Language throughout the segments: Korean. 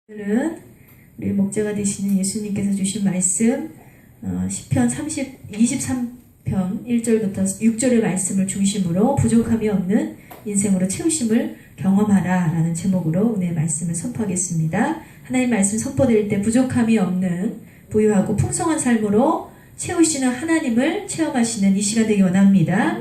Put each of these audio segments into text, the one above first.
오늘은 우리 목자가 되시는 예수님께서 주신 말씀 시편 23편 1절부터 6절의 말씀을 중심으로 부족함이 없는 인생으로 채우심을 경험하라 라는 제목으로 오늘 말씀을 선포하겠습니다. 하나님 말씀 선포될 때 부족함이 없는 부유하고 풍성한 삶으로 채우시는 하나님을 체험하시는 이 시간 되기 원합니다.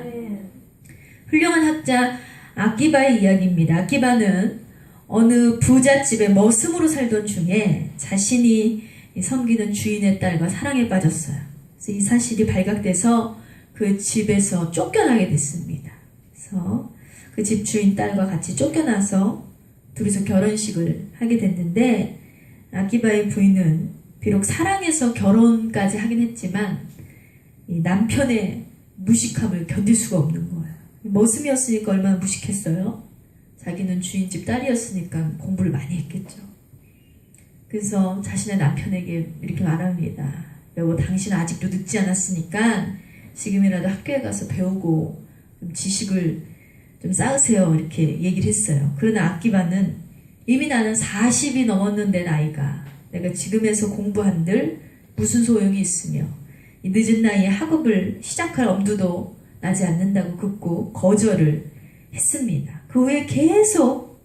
훌륭한 학자 아기바의 이야기입니다. 아기바는 어느 부잣집에 머슴으로 살던 중에 자신이 섬기는 주인의 딸과 사랑에 빠졌어요. 그래서 이 사실이 발각돼서 그 집에서 쫓겨나게 됐습니다. 그래서 그 집 주인 딸과 같이 쫓겨나서 둘이서 결혼식을 하게 됐는데, 아기바의 부인은 비록 사랑해서 결혼까지 하긴 했지만 이 남편의 무식함을 견딜 수가 없는 거예요. 머슴이었으니까 얼마나 무식했어요. 자기는 주인집 딸이었으니까 공부를 많이 했겠죠. 그래서 자신의 남편에게 이렇게 말합니다. 여보, 당신 아직도 늦지 않았으니까 지금이라도 학교에 가서 배우고 좀 지식을 좀 쌓으세요. 이렇게 얘기를 했어요. 그러나 아기바는 이미 나는 40이 넘었는데 나이가 내가 지금에서 공부한들 무슨 소용이 있으며 이 늦은 나이에 학업을 시작할 엄두도 나지 않는다고 극구 거절을 했습니다. 그 후에 계속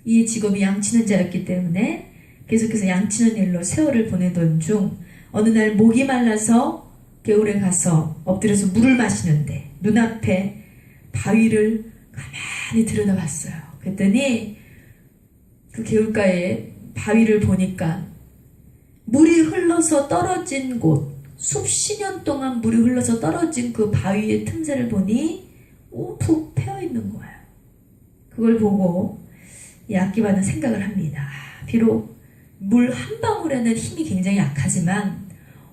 이 직업이 양치는 자였기 때문에 계속해서 양치는 일로 세월을 보내던 중 어느 날 목이 말라서 개울에 가서 엎드려서 물을 마시는데 눈앞에 바위를 가만히 들여다봤어요. 그랬더니 그 개울가에 바위를 보니까 물이 흘러서 떨어진 곳, 수십 년 동안 물이 흘러서 떨어진 그 바위의 틈새를 보니 푹 패어있는 거예요. 그걸 보고 이 아기바는 생각을 합니다. 비록 물 한 방울에는 힘이 굉장히 약하지만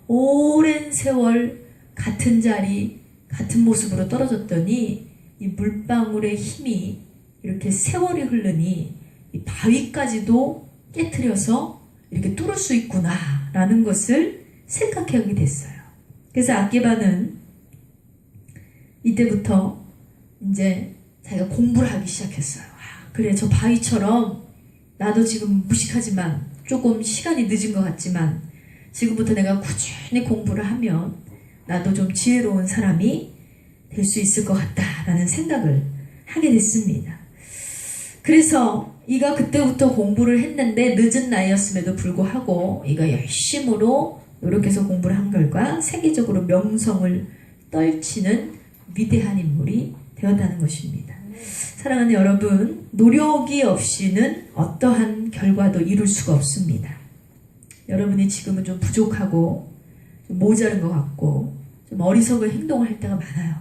오랜 세월 같은 자리 같은 모습으로 떨어졌더니 이 물방울의 힘이 이렇게 세월이 흐르니 이 바위까지도 깨트려서 이렇게 뚫을 수 있구나 라는 것을 생각하게 됐어요. 그래서 아기바는 이때부터 이제 자기가 공부를 하기 시작했어요. 그래, 저 바위처럼 나도 지금 무식하지만 조금 시간이 늦은 것 같지만 지금부터 내가 꾸준히 공부를 하면 나도 좀 지혜로운 사람이 될 수 있을 것 같다라는 생각을 하게 됐습니다. 그래서 이가 그때부터 공부를 했는데 늦은 나이였음에도 불구하고 이가 열심으로 노력해서 공부를 한 결과 세계적으로 명성을 떨치는 위대한 인물이 되었다는 것입니다. 사랑하는 여러분, 노력이 없이는 어떠한 결과도 이룰 수가 없습니다. 여러분이 지금은 좀 부족하고 좀 모자른 것 같고 좀 어리석은 행동을 할 때가 많아요.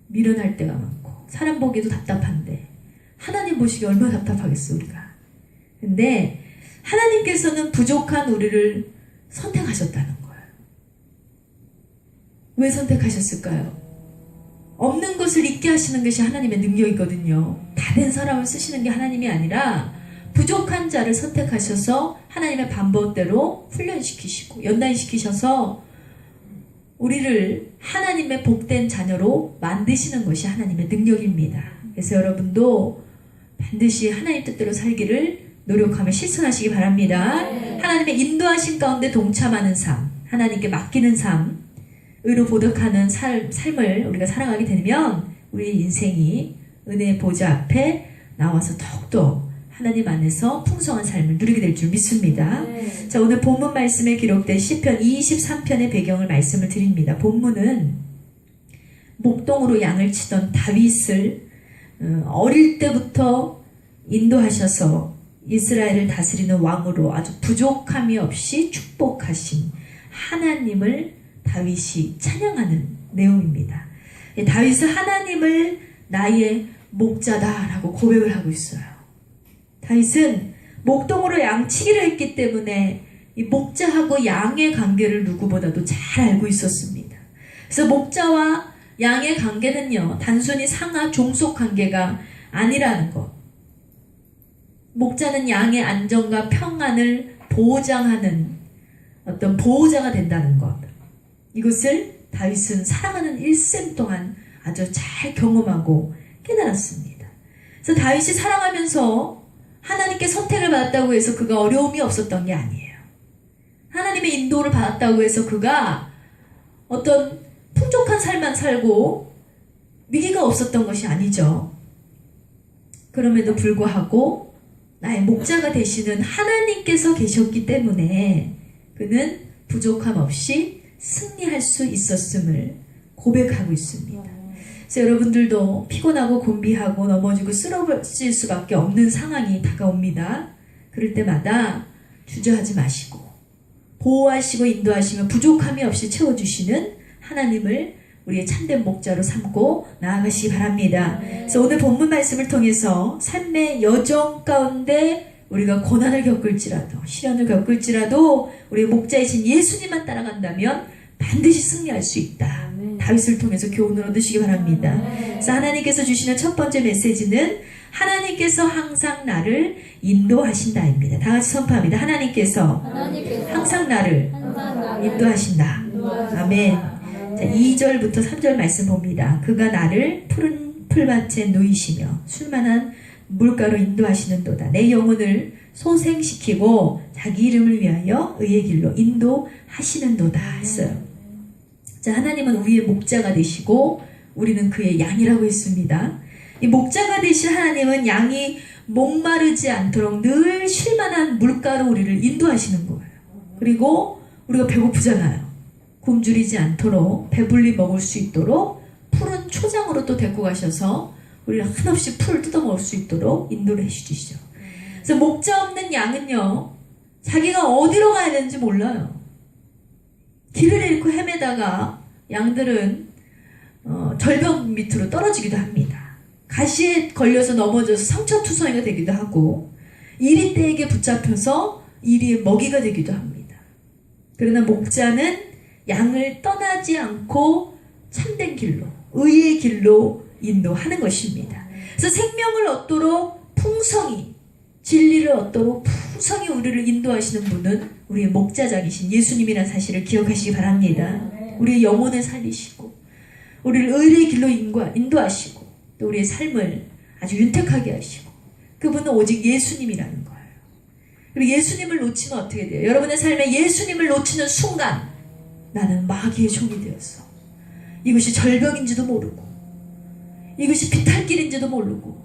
미련할 때가 많고 사람 보기에도 답답한데 하나님 보시기 얼마나 답답하겠어 우리가. 근데 하나님께서는 부족한 우리를 선택하셨다는 거예요. 왜 선택하셨을까요? 없는 것을 있게 하시는 것이 하나님의 능력이거든요. 다 된 사람을 쓰시는 게 하나님이 아니라 부족한 자를 선택하셔서 하나님의 반법대로 훈련시키시고 연단시키셔서 우리를 하나님의 복된 자녀로 만드시는 것이 하나님의 능력입니다. 그래서 여러분도 반드시 하나님 뜻대로 살기를 노력하며 실천하시기 바랍니다. 하나님의 인도하신 가운데 동참하는 삶, 하나님께 맡기는 삶, 의로 보득하는 삶을 우리가 살아가게 되면 우리 인생이 은혜의 보좌 앞에 나와서 더욱더 하나님 안에서 풍성한 삶을 누리게 될 줄 믿습니다. 자, 오늘 본문 말씀에 기록된 시편 23편의 배경을 말씀을 드립니다. 본문은 목동으로 양을 치던 다윗을 어릴 때부터 인도하셔서 이스라엘을 다스리는 왕으로 아주 부족함이 없이 축복하신 하나님을 다윗이 찬양하는 내용입니다. 다윗은 하나님을 나의 목자다라고 고백을 하고 있어요. 다윗은 목동으로 양치기를 했기 때문에 이 목자하고 양의 관계를 누구보다도 잘 알고 있었습니다. 그래서 목자와 양의 관계는요, 단순히 상하 종속 관계가 아니라는 것. 목자는 양의 안전과 평안을 보장하는 어떤 보호자가 된다는 것. 이것을 다윗은 사랑하는 일생 동안 아주 잘 경험하고 깨달았습니다. 그래서 다윗이 살아가면서 하나님께 선택을 받았다고 해서 그가 어려움이 없었던 게 아니에요. 하나님의 인도를 받았다고 해서 그가 어떤 풍족한 삶만 살고 위기가 없었던 것이 아니죠. 그럼에도 불구하고 나의 목자가 되시는 하나님께서 계셨기 때문에 그는 부족함 없이 승리할 수 있었음을 고백하고 있습니다. 그래서 여러분들도 피곤하고 곤비하고 넘어지고 쓰러질 수밖에 없는 상황이 다가옵니다. 그럴 때마다 주저하지 마시고 보호하시고 인도하시며 부족함이 없이 채워주시는 하나님을 우리의 참된 목자로 삼고 나아가시기 바랍니다. 그래서 오늘 본문 말씀을 통해서 삶의 여정 가운데 우리가 고난을 겪을지라도 시련을 겪을지라도 우리의 목자이신 예수님만 따라간다면 반드시 승리할 수 있다. 다윗을 통해서 교훈을 얻으시기 바랍니다. 그래서 하나님께서 주시는 첫 번째 메시지는 하나님께서 항상 나를 인도하신다입니다. 다 같이 선포합니다. 하나님께서 항상 나를 인도하신다. 아멘. 자, 2절부터 3절 말씀 봅니다. 그가 나를 푸른 풀밭에 누이시며 술만한 물가로 인도하시는도다. 내 영혼을 소생시키고 자기 이름을 위하여 의의 길로 인도하시는도다 했어요. 자, 하나님은 우리의 목자가 되시고 우리는 그의 양이라고 했습니다. 이 목자가 되신 하나님은 양이 목마르지 않도록 늘 쉴만한 물가로 우리를 인도하시는 거예요. 그리고 우리가 배고프잖아요. 굶주리지 않도록 배불리 먹을 수 있도록 푸른 초장으로 또 데리고 가셔서 우리를 한없이 풀을 뜯어먹을 수 있도록 인도를 해주시죠. 그래서 목자 없는 양은요, 자기가 어디로 가야 되는지 몰라요. 길을 잃고 헤매다가 양들은 절벽 밑으로 떨어지기도 합니다. 가시에 걸려서 넘어져서 상처투성이가 되기도 하고 이리떼에게 붙잡혀서 이리의 먹이가 되기도 합니다. 그러나 목자는 양을 떠나지 않고 참된 길로, 의의 길로 인도하는 것입니다. 그래서 생명을 얻도록 풍성히, 진리를 얻도록 풍성히 우리를 인도하시는 분은 우리의 목자장이신 예수님이라는 사실을 기억하시기 바랍니다. 우리의 영혼을 살리시고 우리를 의의 길로 인도하시고 또 우리의 삶을 아주 윤택하게 하시고 그분은 오직 예수님이라는 거예요. 그리고 예수님을 놓치면 어떻게 돼요? 여러분의 삶에 예수님을 놓치는 순간 나는 마귀의 종이 되었어. 이것이 절벽인지도 모르고 이것이 비탈길인지도 모르고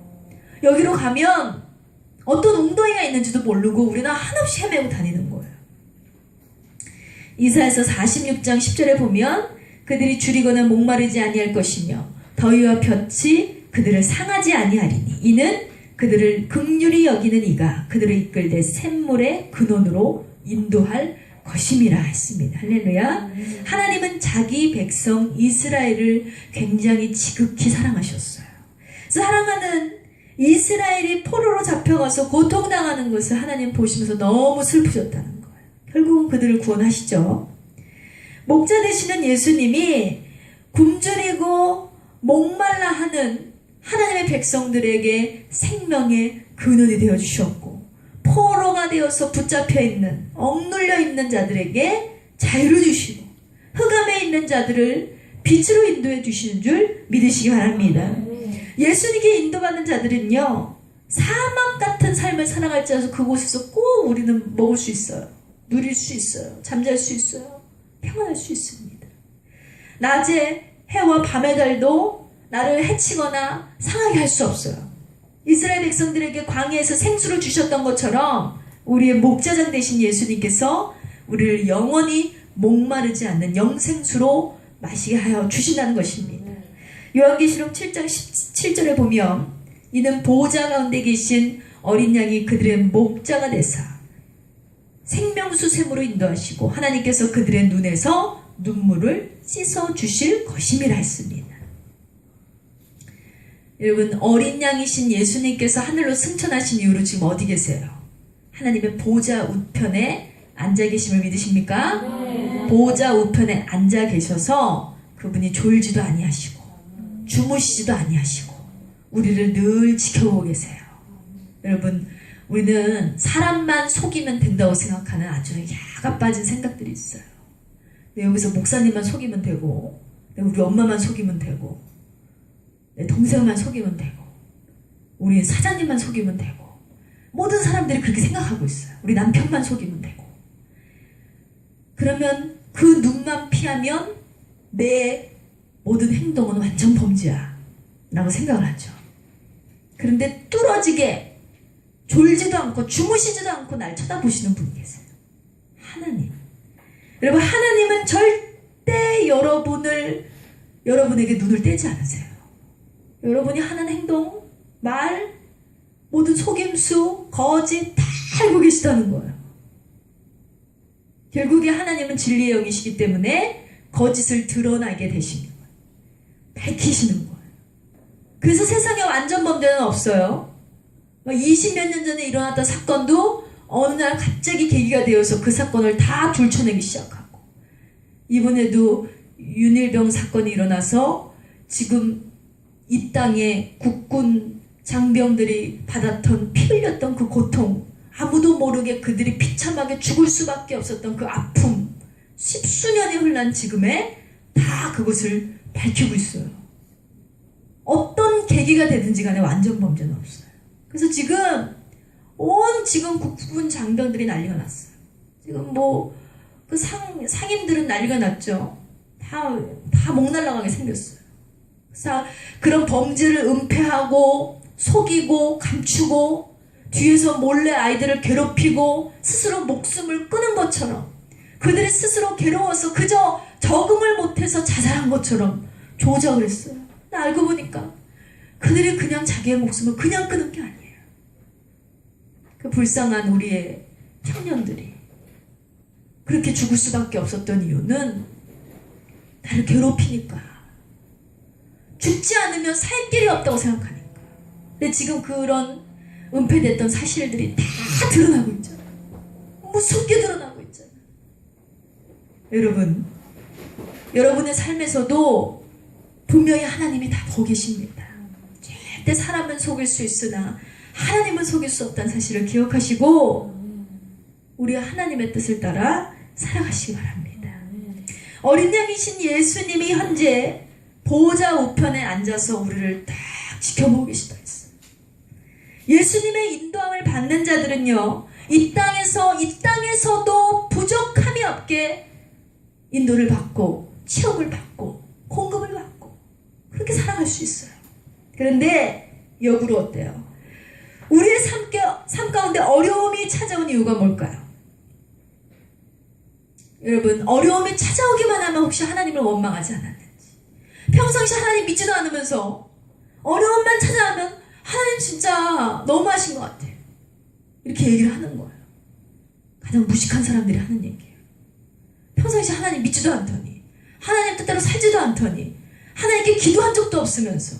여기로 가면 어떤 웅덩이가 있는지도 모르고 우리는 한없이 헤매고 다니는 거예요. 이사야서 46장 10절에 보면 그들이 줄이거나 목마르지 아니할 것이며 더위와 볕이 그들을 상하지 아니하리니 이는 그들을 긍휼히 여기는 이가 그들을 이끌되 샘물의 근원으로 인도할 것임이라 했습니다. 할렐루야. 하나님은 자기 백성 이스라엘을 굉장히 지극히 사랑하셨어요. 사랑하는 이스라엘이 포로로 잡혀가서 고통당하는 것을 하나님 보시면서 너무 슬프셨다는 거예요. 결국은 그들을 구원하시죠. 목자 되시는 예수님이 굶주리고 목말라 하는 하나님의 백성들에게 생명의 근원이 되어주셨고 포로가 되어서 붙잡혀 있는 억눌려 있는 자들에게 자유를 주시고 흑암에 있는 자들을 빛으로 인도해 주시는 줄 믿으시기 바랍니다. 예수님께 인도받는 자들은요 사막 같은 삶을 살아갈지라도 그곳에서 꼭 우리는 먹을 수 있어요. 누릴 수 있어요. 잠잘 수 있어요. 평안할 수 있습니다. 낮에 해와 밤의 달도 나를 해치거나 상하게 할 수 없어요. 이스라엘 백성들에게 광야에서 생수를 주셨던 것처럼 우리의 목자장 되신 예수님께서 우리를 영원히 목마르지 않는 영생수로 마시게 하여 주신다는 것입니다. 요한계시록 7장 17절에 보면 이는 보호자 가운데 계신 어린 양이 그들의 목자가 되사 생명수 샘으로 인도하시고 하나님께서 그들의 눈에서 눈물을 씻어 주실 것임이라 했습니다. 여러분 어린 양이신 예수님께서 하늘로 승천하신 이후로 지금 어디 계세요? 하나님의 보호자 우편에 앉아 계심을 믿으십니까? 네. 보호자 우편에 앉아 계셔서 그분이 졸지도 아니하시고 주무시지도 아니하시고 우리를 늘 지켜보고 계세요. 여러분 우리는 사람만 속이면 된다고 생각하는 아주 야가 빠진 생각들이 있어요. 여기서 목사님만 속이면 되고 우리 엄마만 속이면 되고 내 동생만 속이면 되고 우리 사장님만 속이면 되고 모든 사람들이 그렇게 생각하고 있어요. 우리 남편만 속이면 되고. 그러면 그 눈만 피하면 내 모든 행동은 완전 범죄야 라고 생각을 하죠. 그런데 뚫어지게 졸지도 않고 주무시지도 않고 날 쳐다보시는 분이 계세요. 하나님. 여러분, 하나님은 절대 여러분에게 눈을 떼지 않으세요. 여러분이 하는 행동, 말, 모든 속임수, 거짓 다 알고 계시다는 거예요. 결국에 하나님은 진리의 영이시기 때문에 거짓을 드러나게 되시는 거예요. 밝히시는 거예요. 그래서 세상에 완전 범죄는 없어요. 20몇 년 전에 일어났던 사건도 어느 날 갑자기 계기가 되어서 그 사건을 다 들춰내기 시작하고, 이번에도 윤일병 사건이 일어나서 지금 이 땅에 국군 장병들이 받았던, 피 흘렸던 그 고통, 아무도 모르게 그들이 비참하게 죽을 수밖에 없었던 그 아픔, 10수년이 흘러난 지금에 다 그것을 밝히고 있어요. 어떤 계기가 되든지 간에 완전 범죄는 없어요. 그래서 지금 지금 국군 장병들이 난리가 났어요. 지금 그 상인들은 난리가 났죠. 다 목 날라가게 생겼어요. 그래서 그런 범죄를 은폐하고 속이고 감추고 뒤에서 몰래 아이들을 괴롭히고 스스로 목숨을 끊은 것처럼, 그들이 스스로 괴로워서 그저 적응을 못해서 자살한 것처럼 조작을 했어요. 알고 보니까 그들이 그냥 자기의 목숨을 그냥 끊은 게 아니에요. 그 불쌍한 우리의 청년들이 그렇게 죽을 수밖에 없었던 이유는 나를 괴롭히니까, 죽지 않으면 살 길이 없다고 생각하니까. 근데 지금 그런 은폐됐던 사실들이 다 드러나고 있잖아요. 무섭게 드러나고 있잖아요. 여러분, 여러분의 삶에서도 분명히 하나님이 다 보고 계십니다. 절대 사람은 속일 수 있으나 하나님은 속일 수 없다는 사실을 기억하시고 우리가 하나님의 뜻을 따라 살아가시기 바랍니다. 어린 양이신 예수님이 현재 보호자 우편에 앉아서 우리를 딱 지켜보고 계시다 했어요. 예수님의 인도함을 받는 자들은요, 이 땅에서도 부족함이 없게 인도를 받고 취업을 받고 공급을 받고 그렇게 살아갈 수 있어요. 그런데 역으로 어때요? 우리의 삶 가운데 어려움이 찾아온 이유가 뭘까요? 여러분, 어려움이 찾아오기만 하면 혹시 하나님을 원망하지 않았는지, 평상시 하나님 믿지도 않으면서 어려움만 찾아오면 하나님 진짜 너무하신 것 같아요, 이렇게 얘기를 하는 거예요. 가장 무식한 사람들이 하는 얘기예요. 평상시 하나님 믿지도 않더니, 하나님 뜻대로 살지도 않더니, 하나님께 기도한 적도 없으면서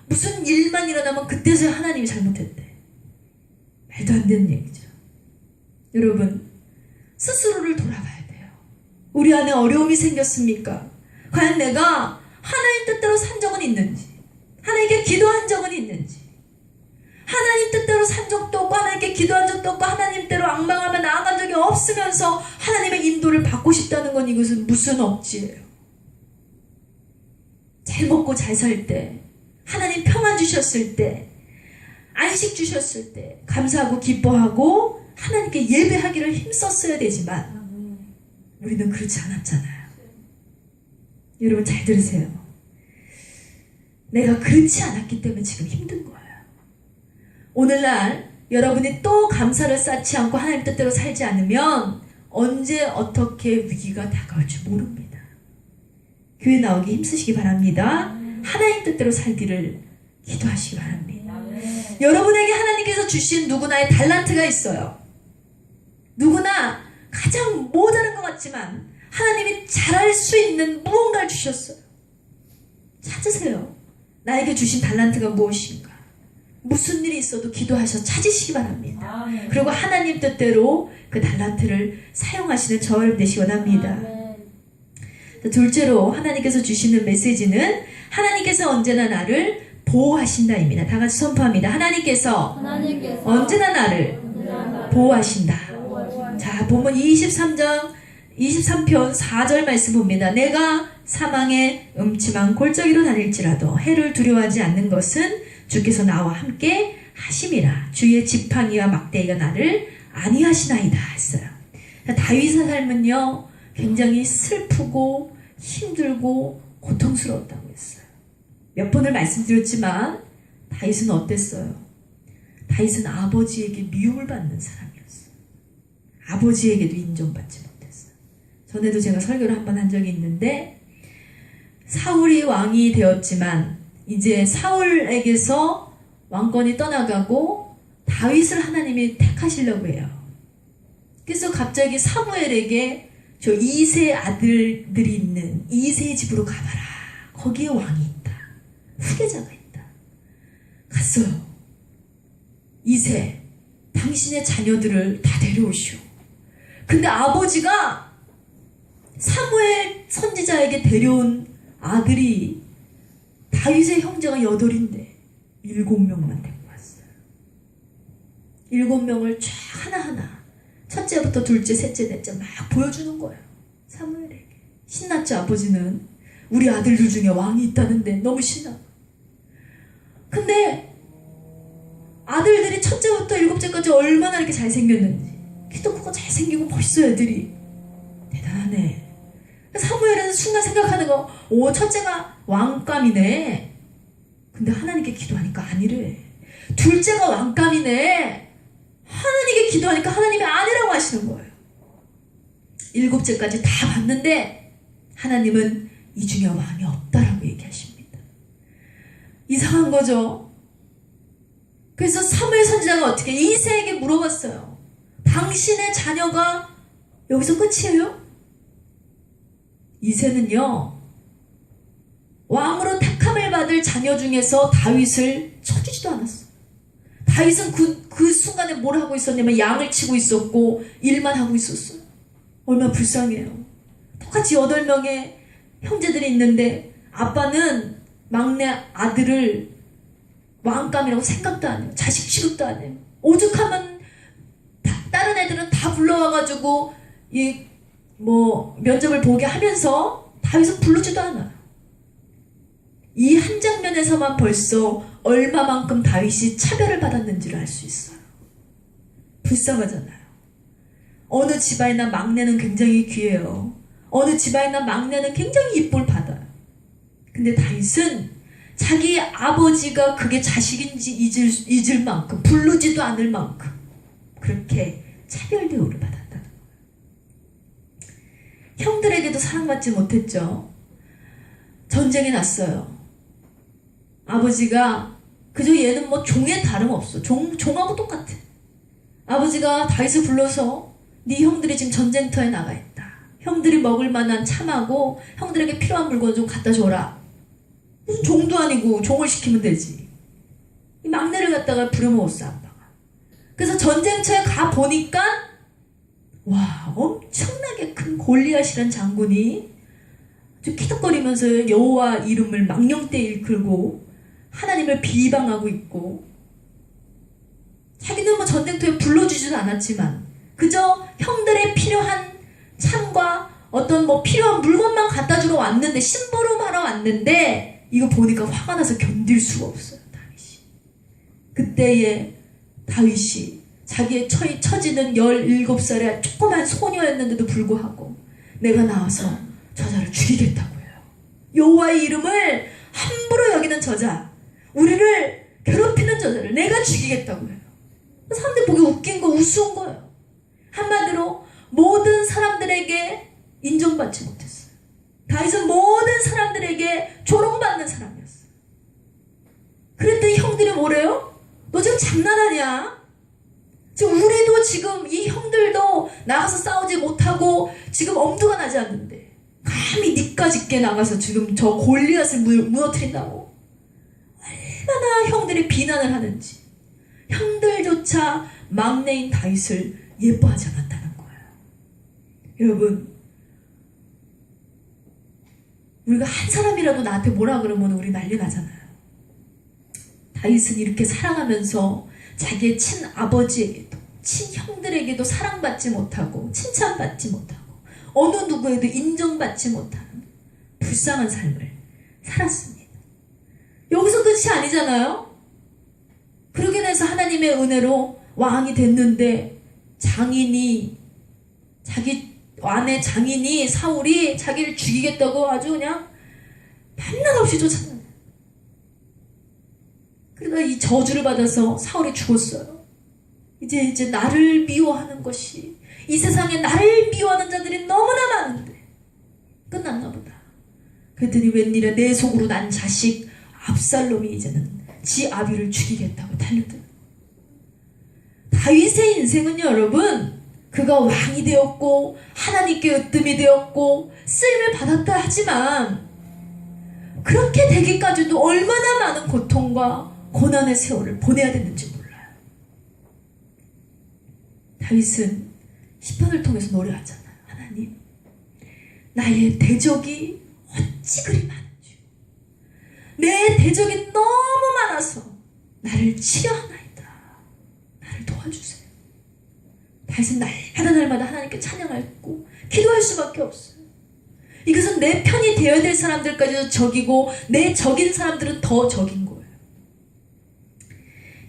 무슨 일만 일어나면 그때서야 하나님이 잘못했대. 말도 안 되는 얘기죠. 여러분, 스스로를 돌아봐야 돼요. 우리 안에 어려움이 생겼습니까? 과연 내가 하나님 뜻대로 산 적은 있는지, 하나님께 기도한 적은 있는지, 하나님 뜻대로 산 적도 없고 하나님께 기도한 적도 없고 하나님대로 앙망하며 나아간 적이 없으면서 하나님의 인도를 받고 싶다는 건 이것은 무슨 억지예요. 잘 먹고 잘 살 때, 하나님 평안 주셨을 때, 안식 주셨을 때 감사하고 기뻐하고 하나님께 예배하기를 힘썼어야 되지만 우리는 그렇지 않았잖아요. 여러분 잘 들으세요. 내가 그렇지 않았기 때문에 지금 힘든 거예요. 오늘날 여러분이 또 감사를 쌓지 않고 하나님 뜻대로 살지 않으면 언제 어떻게 위기가 다가올지 모릅니다. 교회 나오기 힘쓰시기 바랍니다. 하나님 뜻대로 살기를 기도하시기 바랍니다. 여러분에게 하나님께서 주신 누구나의 달란트가 있어요. 누구나 가장 모자란 것 같지만 하나님이 잘할 수 있는 무언가를 주셨어요. 찾으세요. 나에게 주신 달란트가 무엇인가? 무슨 일이 있어도 기도하셔 찾으시기 바랍니다. 그리고 하나님 뜻대로 그 달란트를 사용하시는 저 여러분 되시기 원합니다. 둘째로 하나님께서 주시는 메시지는 하나님께서 언제나 나를 보호하신다입니다. 다 같이 선포합니다. 하나님께서 언제나 나를 보호하신다. 자, 본문 23편 4절 말씀 봅니다. 내가 사망의 음침한 골짜기로 다닐지라도 해를 두려워하지 않는 것은 주께서 나와 함께 하심이라 주의 지팡이와 막대기가 나를 안위하시나이다 했어요. 다윗의 삶은요 굉장히 슬프고 힘들고 고통스러웠다고 했어요. 몇 번을 말씀드렸지만 다윗은 어땠어요? 다윗은 아버지에게 미움을 받는 사람이었어요. 아버지에게도 인정받지 못했어요. 전에도 제가 설교를 한 번 한 적이 있는데 사울이 왕이 되었지만 이제 사울에게서 왕권이 떠나가고 다윗을 하나님이 택하시려고 해요. 그래서 갑자기 사무엘에게 저 이세 아들들이 있는 이세 집으로 가봐라. 거기에 왕이 있다. 후계자가 있다. 갔어요. 이세, 당신의 자녀들을 다 데려오시오. 근데 아버지가 사무엘 선지자에게 데려온 아들이 다윗의 형제가 8인데 7명만 데리고 왔어요. 7명을 쫙 하나하나 첫째부터 둘째, 셋째, 넷째 막 보여주는 거예요. 사무엘에게. 신났죠, 아버지는. 우리 아들들 중에 왕이 있다는데 너무 신나. 근데 아들들이 첫째부터 7째까지 얼마나 이렇게 잘생겼는지. 키도 크고 잘생기고 멋있어 애들이. 대단하네. 사무엘은 순간 생각하는 거, 오, 첫째가 왕감이네. 근데 하나님께 기도하니까 아니래. 둘째가 왕감이네. 하나님께 기도하니까 하나님이 아니라고 하시는 거예요. 7째까지 다 봤는데 하나님은 이 중에 왕이 없다라고 얘기하십니다. 이상한 거죠. 그래서 사무엘 선지자가 어떻게 이새에게 물어봤어요. 당신의 자녀가 여기서 끝이에요? 이새는요 왕으로 택함을 받을 자녀 중에서 다윗을 쳐주지도 않았어요. 다윗은 그 순간에 뭘 하고 있었냐면 양을 치고 있었고 일만 하고 있었어요. 얼마나 불쌍해요. 똑같이 8명의 형제들이 있는데 아빠는 막내 아들을 왕감이라고 생각도 안 해요. 자식 취급도 안 해요. 오죽하면 다른 애들은 다 불러와가지고 면접을 보게 하면서 다윗은 부르지도 않아요. 이 한 장면에서만 벌써 얼마만큼 다윗이 차별을 받았는지를 알 수 있어요. 불쌍하잖아요. 어느 집안이나 막내는 굉장히 귀해요. 어느 집안이나 막내는 굉장히 이쁨을 받아요. 근데 다윗은 자기 아버지가 그게 자식인지 잊을 만큼, 부르지도 않을 만큼 그렇게 차별 대우를 받았다는 거예요. 형들에게도 사랑받지 못했죠. 전쟁이 났어요. 아버지가 그저 얘는 뭐 종에 다름없어. 종하고 똑같아. 아버지가 다윗을 불러서 네 형들이 지금 전쟁터에 나가 있다. 형들이 먹을 만한 참하고 형들에게 필요한 물건 좀 갖다 줘라. 무슨 종도 아니고 종을 시키면 되지. 이 막내를 갖다가 부려먹었어 아빠가. 그래서 전쟁터에 가 보니까 와 엄청나게 큰 골리앗이란 장군이 아주 키득거리면서 여호와 이름을 망령되이 일컬고 하나님을 비방하고 있고 자기는 뭐 전쟁터에 불러주지도 않았지만 그저 형들의 필요한 참과 어떤 뭐 필요한 물건만 갖다 주러 왔는데 심부름하러 왔는데 이거 보니까 화가 나서 견딜 수가 없어요. 다윗이. 그때에 다윗이 자기의 처지는 17살의 조그만 소녀였는데도 불구하고 내가 나와서 저자를 죽이겠다고 해요. 여호와의 이름을 함부로 여기는 저자, 우리를 괴롭히는 저자를 내가 죽이겠다고 해요. 사람들이 보기 웃긴 거, 우스운 거예요. 한마디로 모든 사람들에게 인정받지 못했어요. 다윗은 모든 사람들에게 조롱받는 사람이었어요. 그랬더니 형들이 뭐래요? 너 지금 장난하냐? 지금 우리도 지금 이 형들도 나가서 싸우지 못하고 지금 엄두가 나지 않는데 감히 니까짓게 나가서 지금 저 골리앗을 무너뜨린다고? 얼마나 형들이 비난을 하는지. 형들조차 막내인 다윗을 예뻐하지 않았다는 거예요. 여러분, 우리가 한 사람이라도 나한테 뭐라 그러면 우리 난리 나잖아요. 다윗은 이렇게 사랑하면서 자기의 친아버지에게도 친형들에게도 사랑받지 못하고 칭찬받지 못하고 어느 누구에도 인정받지 못하는 불쌍한 삶을 살았습니다. 여기서 끝이 아니잖아요. 그러게 통해서 하나님의 은혜로 왕이 됐는데 자기 아내 장인이 사울이 자기를 죽이겠다고 아주 그냥 밤낮 없이 쫓아다녀요. 그러다 이 저주를 받아서 사울이 죽었어요. 이제 나를 미워하는 것이, 이 세상에 나를 미워하는 자들이 너무나 많은데 끝났나 보다. 그랬더니 웬일이야, 내 속으로 난 자식 압살롬이 이제는 지 아비를 죽이겠다고 달려들어요. 다윗의 인생은요, 여러분, 그가 왕이 되었고 하나님께 으뜸이 되었고 쓰임을 받았다 하지만 그렇게 되기까지도 얼마나 많은 고통과 고난의 세월을 보내야 됐는지 몰라요. 다윗은 시편을 통해서 노래하잖아요. 하나님, 나의 대적이 어찌 그리 많은지, 내 대적이 너무 많아서 나를 치려 하나이다. 나를 도와주세요. 다윗은 날마다 하나님께 찬양하고 기도할 수밖에 없어요. 이것은 내 편이 되어야 될 사람들까지도 적이고 내 적인 사람들은 더 적인 거예요.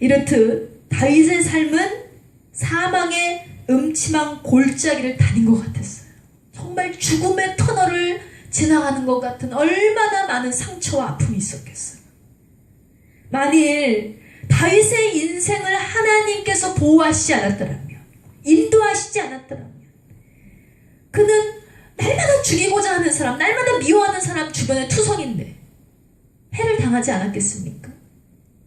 이렇듯 다윗의 삶은 사망의 음침한 골짜기를 다닌 것 같았어요. 정말 죽음의 터널을 지나가는 것 같은 얼마나 많은 상처와 아픔이 있었겠어요. 만일 다윗의 인생을 하나님께서 보호하시지 않았더라면, 인도하시지 않았더라면, 그는 날마다 죽이고자 하는 사람, 날마다 미워하는 사람 주변에 투성인데 해를 당하지 않았겠습니까?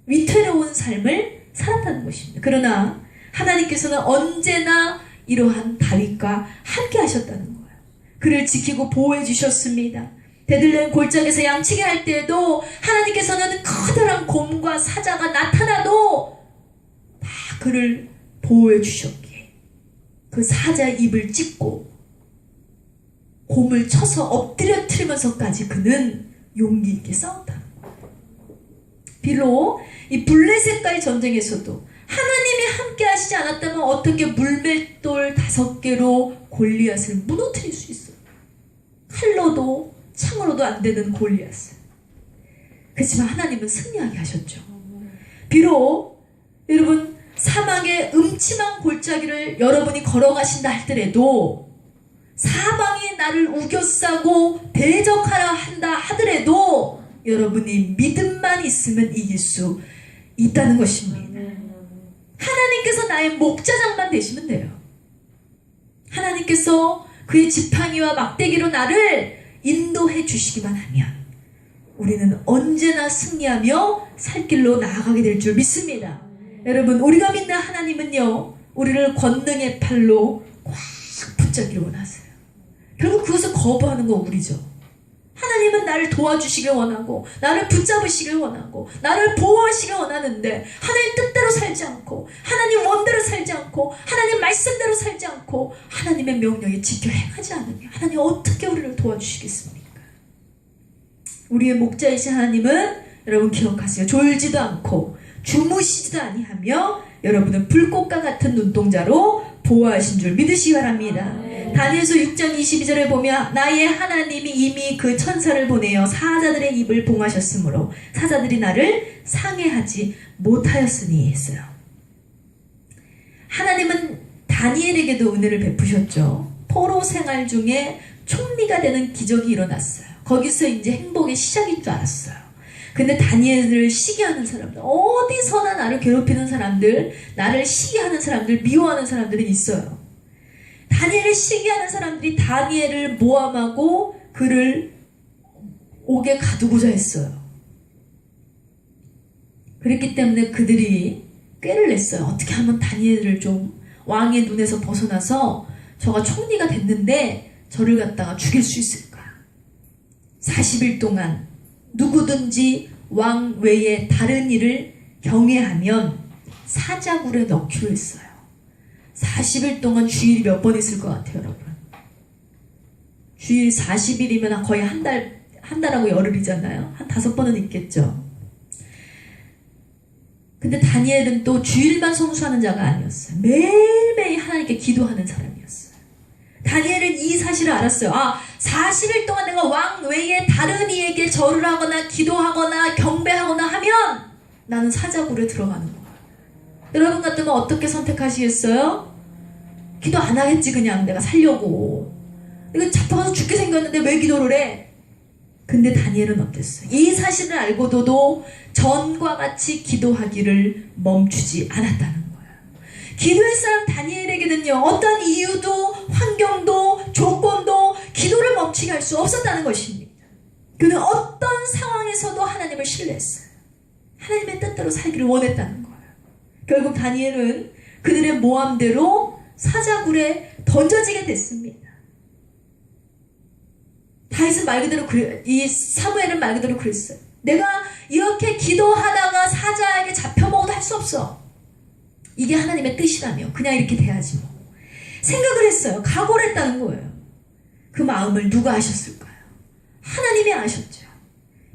위태로운 삶을 살았다는 것입니다. 그러나 하나님께서는 언제나 이러한 다윗과 함께 하셨다는 거예요. 그를 지키고 보호해 주셨습니다. 베들레헴 골짜기에서 양치기 할 때에도 하나님께서는 커다란 곰과 사자가 나타나도 다 그를 보호해 주셨기에 그 사자의 입을 찢고 곰을 쳐서 엎드려뜨리면서까지 그는 용기 있게 싸웠다는 거예요. 비록 이 블레셋과의 전쟁에서도 하나님이 함께 하시지 않았다면 어떻게 물맷돌 5개로 골리앗을 무너뜨릴 수 있어요? 칼로도 창으로도 안 되는 골리앗을. 그렇지만 하나님은 승리하게 하셨죠. 비록 여러분 사망의 음침한 골짜기를 여러분이 걸어가신다 할더라도, 사방이 나를 우겨싸고 대적하라 한다 하더라도 여러분이 믿음만 있으면 이길 수 있다는 것입니다. 하나님께서 나의 목자장만 되시면 돼요. 하나님께서 그의 지팡이와 막대기로 나를 인도해 주시기만 하면 우리는 언제나 승리하며 살 길로 나아가게 될 줄 믿습니다. 여러분, 우리가 믿는 하나님은요, 우리를 권능의 팔로 꽉 붙잡기를 원하세요. 결국 그것을 거부하는 건 우리죠. 하나님은 나를 도와주시길 원하고 나를 붙잡으시길 원하고 나를 보호하시길 원하는데 하나님 뜻대로 살지 않고 하나님 원대로 살지 않고 하나님 말씀대로 살지 않고 하나님의 명령에 지켜 행하지 않으면 하나님 어떻게 우리를 도와주시겠습니까? 우리의 목자이신 하나님은 여러분 기억하세요. 졸지도 않고 주무시지도 아니하며 여러분은 불꽃과 같은 눈동자로 보호하신 줄 믿으시기 바랍니다. 다니엘서 6장 22절에 보면 나의 하나님이 이미 그 천사를 보내어 사자들의 입을 봉하셨으므로 사자들이 나를 상해하지 못하였으니 했어요. 하나님은 다니엘에게도 은혜를 베푸셨죠. 포로 생활 중에 총리가 되는 기적이 일어났어요. 거기서 이제 행복의 시작인 줄 알았어요. 근데 다니엘을 시기하는 사람들, 어디서나 나를 괴롭히는 사람들, 나를 시기하는 사람들, 미워하는 사람들이 있어요. 다니엘을 시기하는 사람들이 다니엘을 모함하고 그를 옥에 가두고자 했어요. 그랬기 때문에 그들이 꾀를 냈어요. 어떻게 하면 다니엘을 좀 왕의 눈에서 벗어나서 저가 총리가 됐는데 저를 갖다가 죽일 수 있을까? 40일 동안 누구든지 왕 외에 다른 일을 경외하면 사자굴에 넣기로 했어요. 40일 동안 주일이 몇 번 있을 것 같아요, 여러분? 주일 40일이면 거의 한 달하고 열흘이잖아요. 한 5번은 있겠죠. 근데 다니엘은 또 주일만 성수하는 자가 아니었어요. 매일매일 하나님께 기도하는 사람이었어요. 다니엘은 이 사실을 알았어요. 40일 동안 내가 왕 외에 다른 이에게 절을 하거나 기도하거나 경배하거나 하면 나는 사자굴에 들어가는 거야. 여러분 같으면 어떻게 선택하시겠어요? 기도 안 하겠지. 그냥 내가 살려고. 내가 잡혀가서 죽게 생겼는데 왜 기도를 해? 근데 다니엘은 어땠어요? 이 사실을 알고도 전과 같이 기도하기를 멈추지 않았다는 거예요. 기도의 사람 다니엘에게는요, 어떤 이유도 환경도 조건도 기도를 멈추게 할 수 없었다는 것입니다. 그는 어떤 상황에서도 하나님을 신뢰했어요. 하나님의 뜻대로 살기를 원했다는 거예요. 결국 다니엘은 그들의 모함대로 사자굴에 던져지게 됐습니다. 다윗은 말 그대로 이 사무엘은 말 그대로 그랬어요. 내가 이렇게 기도하다가 사자에게 잡혀먹어도 할 수 없어. 이게 하나님의 뜻이라며 그냥 이렇게 돼야지 뭐. 생각을 했어요. 각오를 했다는 거예요. 그 마음을 누가 아셨을까요? 하나님이 아셨죠.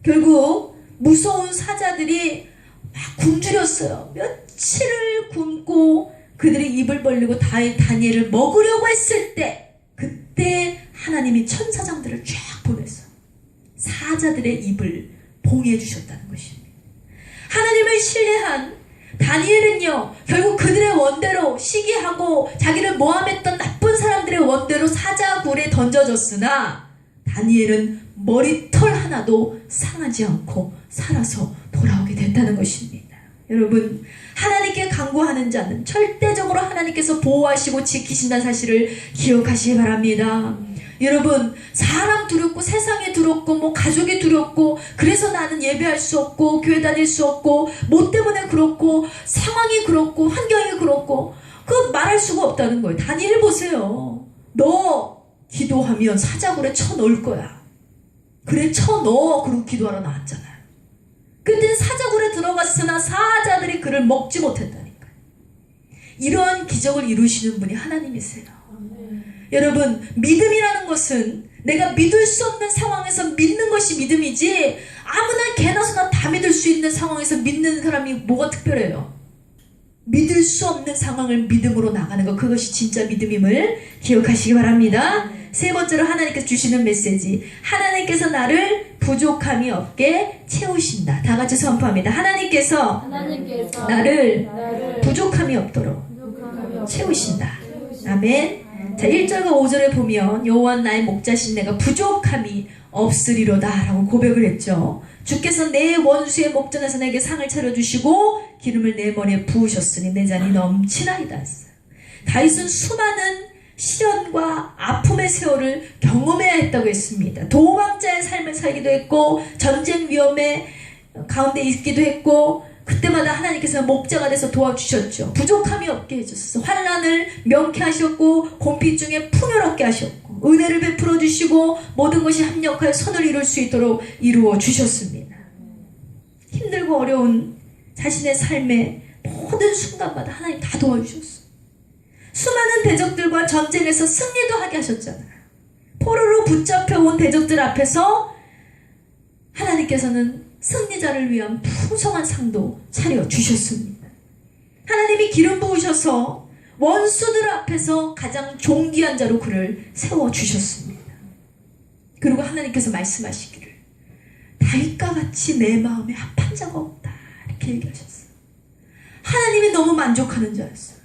결국 무서운 사자들이 막 굶주렸어요. 며칠을 굶고 그들이 입을 벌리고 다니엘을 먹으려고 했을 때, 그때 하나님이 천사장들을 쫙 보내서 사자들의 입을 봉해 주셨다는 것입니다. 하나님을 신뢰한 다니엘은요, 결국 그들의 원대로 시기하고 자기를 모함했던 나쁜 사람들의 원대로 사자굴에 던져졌으나 다니엘은 머리털 하나도 상하지 않고 살아서 돌아오게 됐다는 것입니다. 여러분, 하나님께 간구하는 자는 절대적으로 하나님께서 보호하시고 지키신다는 사실을 기억하시기 바랍니다. 여러분, 사람 두렵고 세상이 두렵고 뭐 가족이 두렵고 그래서 나는 예배할 수 없고 교회 다닐 수 없고 뭐 때문에 그렇고 상황이 그렇고 환경이 그렇고 그거 말할 수가 없다는 거예요. 다니엘 보세요. 너 기도하면 사자굴에 쳐넣을 거야. 그래, 쳐넣어. 그러고 기도하러 나왔잖아요. 근데 사자굴에 들어갔으나 사자들이 그를 먹지 못했다니까요. 이러한 기적을 이루시는 분이 하나님이세요. 여러분, 믿음이라는 것은 내가 믿을 수 없는 상황에서 믿는 것이 믿음이지, 아무나 개나 소나 다 믿을 수 있는 상황에서 믿는 사람이 뭐가 특별해요? 믿을 수 없는 상황을 믿음으로 나가는 것, 그것이 진짜 믿음임을 기억하시기 바랍니다. 세 번째로 하나님께서 주시는 메시지, 하나님께서 나를 부족함이 없게 채우신다. 다 같이 선포합니다. 하나님께서 나를 부족함이 없도록 채우신다. 아멘. 자, 1절과 5절에 보면 여호와는 나의 목자신 내가 부족함이 없으리로다 라고 고백을 했죠. 주께서 내 원수의 목전에서 내게 상을 차려주시고 기름을 내 머리에 부으셨으니 내 잔이 넘치나이다 했어요. 다윗은 수많은 시련과 아픔의 세월을 경험해야 했다고 했습니다. 도망자의 삶을 살기도 했고 전쟁 위험에 가운데 있기도 했고 그때마다 하나님께서 목자가 돼서 도와주셨죠. 부족함이 없게 해주셨어. 환난을 명쾌하셨고 곤핍중에 풍요롭게 하셨고 은혜를 베풀어 주시고 모든 것이 합력하여 선을 이룰 수 있도록 이루어 주셨습니다. 힘들고 어려운 자신의 삶의 모든 순간마다 하나님 다 도와주셨어요. 수많은 대적들과 전쟁에서 승리도 하게 하셨잖아요. 포로로 붙잡혀온 대적들 앞에서 하나님께서는 승리자를 위한 풍성한 상도 차려주셨습니다. 하나님이 기름 부으셔서 원수들 앞에서 가장 존귀한 자로 그를 세워주셨습니다. 그리고 하나님께서 말씀하시기를 다윗과 같이 내 마음에 합한 자가 없다 이렇게 얘기하셨어요. 하나님이 너무 만족하는 자였어요.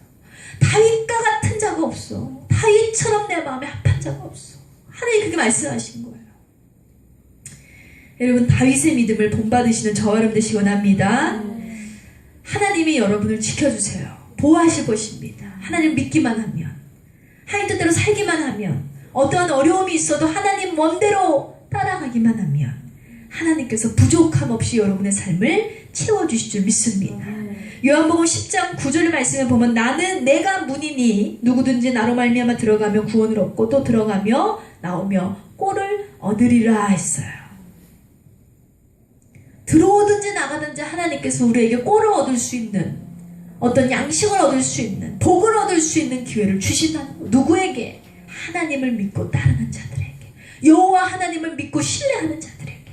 다윗과 같은 자가 없어. 다윗처럼 내 마음에 합한 자가 없어. 하나님이 그렇게 말씀하신 거예요. 여러분, 다윗의 믿음을 본받으시는 저와 여러분 되시기 원합니다. 하나님이 여러분을 지켜주세요. 보호하실 것입니다. 하나님 믿기만 하면, 하나님 뜻대로 살기만 하면, 어떠한 어려움이 있어도 하나님 원대로 따라가기만 하면 하나님께서 부족함 없이 여러분의 삶을 채워주실 줄 믿습니다. 요한복음 10장 9절 말씀에 보면 나는 내가 문이니 누구든지 나로 말미암아 들어가며 구원을 얻고 또 들어가며 나오며 꼴을 얻으리라 했어요. 들어오든지 나가든지 하나님께서 우리에게 꼴을 얻을 수 있는 어떤 양식을 얻을 수 있는 복을 얻을 수 있는 기회를 주신다는 거. 누구에게? 하나님을 믿고 따르는 자들에게, 여호와 하나님을 믿고 신뢰하는 자들에게.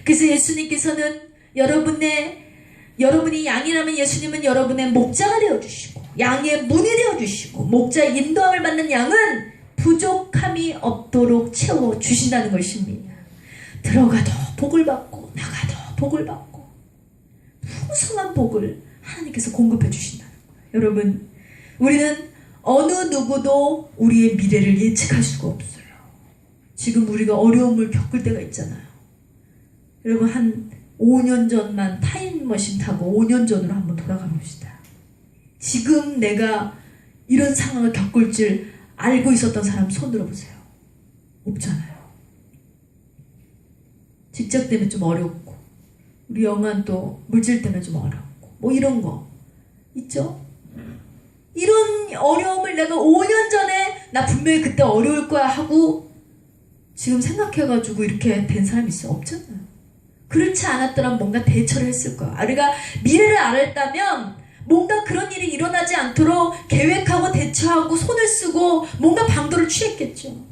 그래서 예수님께서는 여러분이 양이라면 예수님은 여러분의 목자가 되어주시고 양의 문이 되어주시고 목자의 인도함을 받는 양은 부족함이 없도록 채워주신다는 것입니다. 들어가도 복을 받고 나가도 복을 받고 풍성한 복을 하나님께서 공급해 주신다는 거예요. 여러분, 우리는 어느 누구도 우리의 미래를 예측할 수가 없어요. 지금 우리가 어려움을 겪을 때가 있잖아요. 여러분, 한 5년 전만 타임머신 타고 5년 전으로 한번 돌아가 봅시다. 지금 내가 이런 상황을 겪을 줄 알고 있었던 사람 손 들어보세요. 없잖아요. 직접 때문에 좀 어렵고, 우리 영한 또 물질 때문에 좀 어렵고, 뭐 이런 거 있죠? 이런 어려움을 내가 5년 전에 나 분명히 그때 어려울 거야 하고 지금 생각해가지고 이렇게 된 사람이 있어요? 없잖아요. 그렇지 않았더라면 뭔가 대처를 했을 거야. 우리가 미래를 알았다면 뭔가 그런 일이 일어나지 않도록 계획하고 대처하고 손을 쓰고 뭔가 방도를 취했겠죠.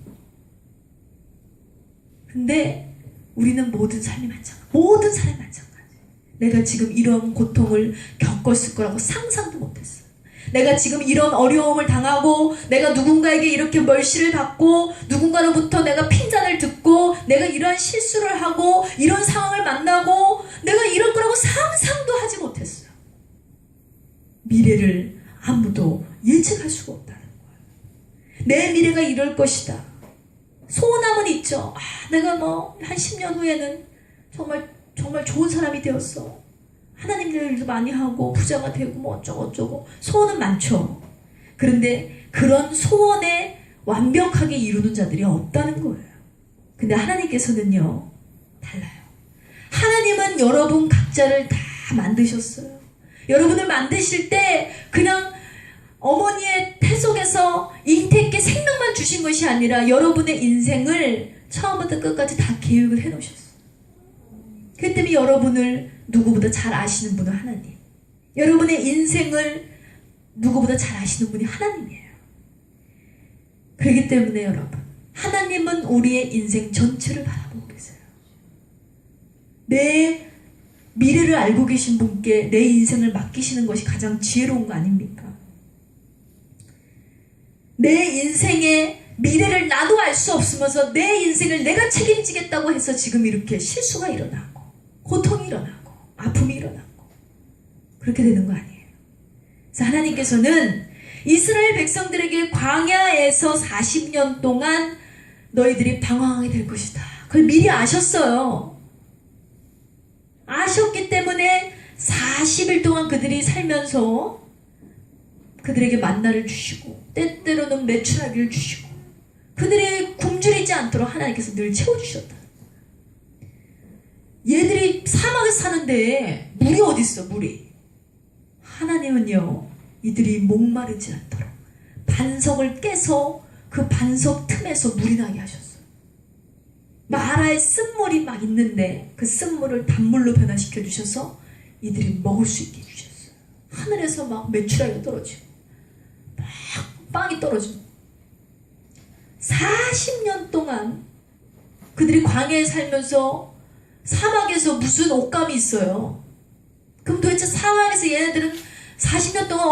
근데 우리는 모든 삶이 마찬가지. 모든 삶이 마찬가지. 내가 지금 이런 고통을 겪었을 거라고 상상도 못했어요. 내가 지금 이런 어려움을 당하고 내가 누군가에게 이렇게 멸시를 받고 누군가로부터 내가 핀잔을 듣고 내가 이런 실수를 하고 이런 상황을 만나고 내가 이럴 거라고 상상도 하지 못했어요. 미래를 아무도 예측할 수가 없다는 거예요. 내 미래가 이럴 것이다. 소원함은 있죠. 내가 한 10년 후에는 정말 좋은 사람이 되었어. 하나님 일도 많이 하고 부자가 되고 뭐 어쩌고 소원은 많죠. 그런데 그런 소원에 완벽하게 이루는 자들이 없다는 거예요. 근데 하나님께서는요 달라요. 하나님은 여러분 각자를 다 만드셨어요. 여러분을 만드실 때 그냥 어머니의 태 속에서 잉태께 생명만 주신 것이 아니라 여러분의 인생을 처음부터 끝까지 다 계획을 해놓으셨어요. 그 때문에 여러분을 누구보다 잘 아시는 분은 하나님. 여러분의 인생을 누구보다 잘 아시는 분이 하나님이에요. 그렇기 때문에 여러분, 하나님은 우리의 인생 전체를 바라보고 계세요. 내 미래를 알고 계신 분께 내 인생을 맡기시는 것이 가장 지혜로운 거 아닙니까? 내 인생의 미래를 나도 알 수 없으면서 내 인생을 내가 책임지겠다고 해서 지금 이렇게 실수가 일어나고 고통이 일어나고 아픔이 일어나고 그렇게 되는 거 아니에요. 그래서 하나님께서는 이스라엘 백성들에게 광야에서 40년 동안 너희들이 방황하게 될 것이다. 그걸 미리 아셨어요. 아셨기 때문에 40일 동안 그들이 살면서 그들에게 만나를 주시고 때때로는 메추라기를 주시고 그들이 굶주리지 않도록 하나님께서 늘 채워주셨다. 얘들이 사막에서 사는데 물이 어디 있어? 물이. 하나님은요 이들이 목마르지 않도록 반석을 깨서 그 반석 틈에서 물이 나게 하셨어요. 마라에 쓴물이 막 있는데 그 쓴물을 단물로 변화시켜 주셔서 이들이 먹을 수 있게 해주셨어요. 하늘에서 막 메추라기가 떨어지고 막 빵이 떨어지고 40년 동안 그들이 광야에 살면서 사막에서 무슨 옷감이 있어요. 그럼 도대체 사막에서 얘네들은 40년 동안